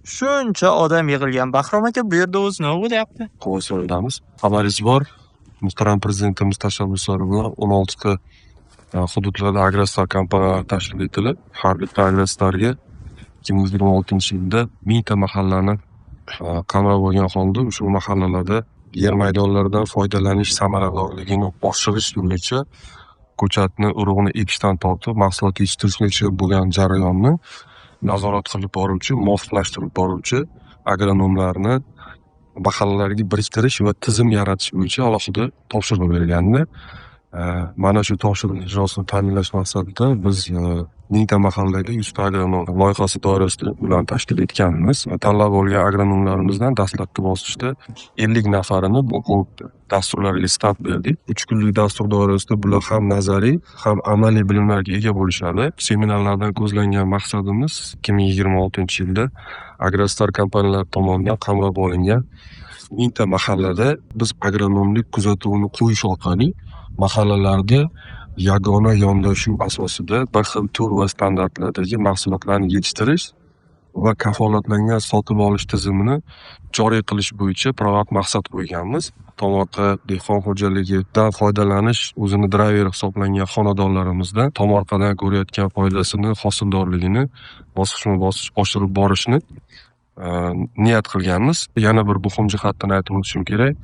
Shuncha odam yig'ilgan. Bahrom aka, bu yerda o'zi nima bo'lyapti? Qo'yso'rdamiz. Xabaringiz bor. Muhtaram prezidentimiz tashabbuslari bilan 16 ta hududlarda agrostar kompaniyalar tashkil etilib, har bitta agrostarga 2026-yilda 1000 ta mahallani qamrab olgan holda ushbu mahallalarda yer maydonlaridan foydalanish samaradorligini oshirish bo'yicha ko'chatni urug'ini ekishdan tortib mahsulot yetishtirishgacha bo'lgan jarayonni nazorat qilib boruvchi, muvofiqlashtirib boruvchi agronomlarni mahallalarga biriktirish va tizim yaratish bo'yicha alohida topshiriq berilgandi. Mana shu topshiriq ijrosini ta'minlash maqsadida biz 1000 ta mahallaga 100 ta agronom loyihasi doirasida ularni tashkil etganmiz. Tanlab olgan agronomlarimizdan dastlabki bosqichda 50 nafarini bu dasturlarga start berdik. 3 kunlik dastur doirasida bular ham nazariy, ham amaliy bilimlarga ega bo'lishadi. Seminarlardan ko'zlangan maqsadimiz 2026-yilda agrostar kompaniyalar tomonidan qamrab olingan 1000 ta mahallada biz agronomlik kuzatuvini qo'yish orqali mahallalarga yagona yondashuv asosida bir xil tur va standartlardagi mahsulotlarni yetishtirish va kafolatlangan sotib olish tizimini joriy qilish bo'yicha provat maqsad qo'yganmiz. Tomorqa dehqon xo'jaligidan foydalanish o'zini drayveri hisoblangan xonadonlarimizda tomorqadan ko'rayotgan foydasini, hosildorligini bosqichma-bosqich oshirib borishni niyat qilganmiz. Yana bir muhim jihatdan aytib o'tishim kerak.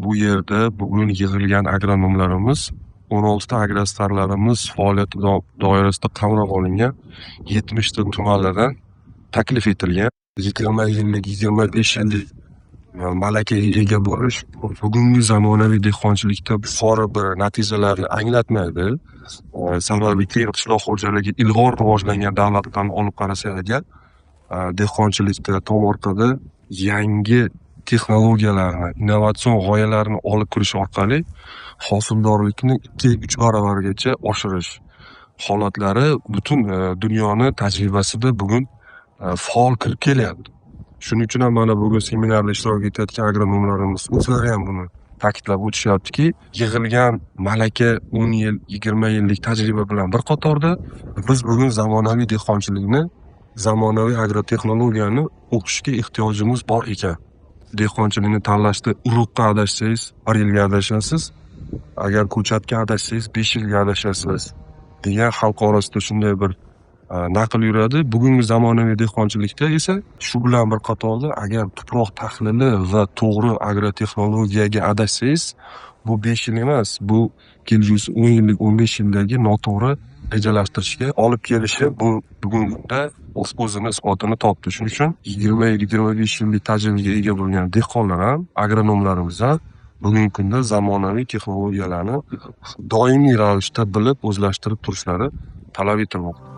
Bu yerda bugun yig'ilgan agronomlarimiz 16 ta agrostarlarimiz faoliyati doirasida qamrab olingan 70 ta tumanlardan taklif etilgan 20 yillik, 25 yillik malakaga ega bo'lish bugungi zamonaviy dehqonchilikda yuqori bir natijalarni anglatmaydi. Sababi qishloq xo'jaligi ilg'or rivojlangan davlatdan olib qarasak agar dehqonchilikda tomorqada yangi texnologiyalarni, innovatsion g'oyalarni olib kirish orqali hosildorlikni 2-3 baravargacha oshirish holatlari butun dunyoni tajribasida bugun faol kirib kelyapti. Shuning uchun ham mana bugun seminarda ishtirok etayotgan agronomlarimiz o'zlari ham buni ta'kidlab o'tishyaptiki, yig'ilgan malaka 10 yil, 20 yillik tajriba bilan bir qatorda biz bugun zamonaviy dehqonchilikni, zamonaviy agrotexnologiyani o'qishga ehtiyojimiz bor ekan. Dehqonchilikni tanlashda urug'ga adashsangiz 1 yilga adashasiz, agar ko'chatga adashsangiz 5 yilga adashasiz degan xalq orasida shunday bir naql yuradi. Bugungi zamonaviy dehqonchilikda esa shu bilan bir qatorda agar tuproq tahlili va to'g'ri agrotexnologiyaga adashsangiz, bu 5 yil emas, bu kelgusi 10 yillik, 15 yildagi noto'g'ri rejalashtirishga olib kelishi bu bugungi kunda o'zini isbotini topdi. Shuning uchun 20-25 yillik tajribaga ega bo'lgan dehqonlar ham, agronomlarimiz ham bugungi kunda zamonaviy texnologiyalarni doimiy ravishda bilib o'zlashtirib turishlari talab etilmoqda.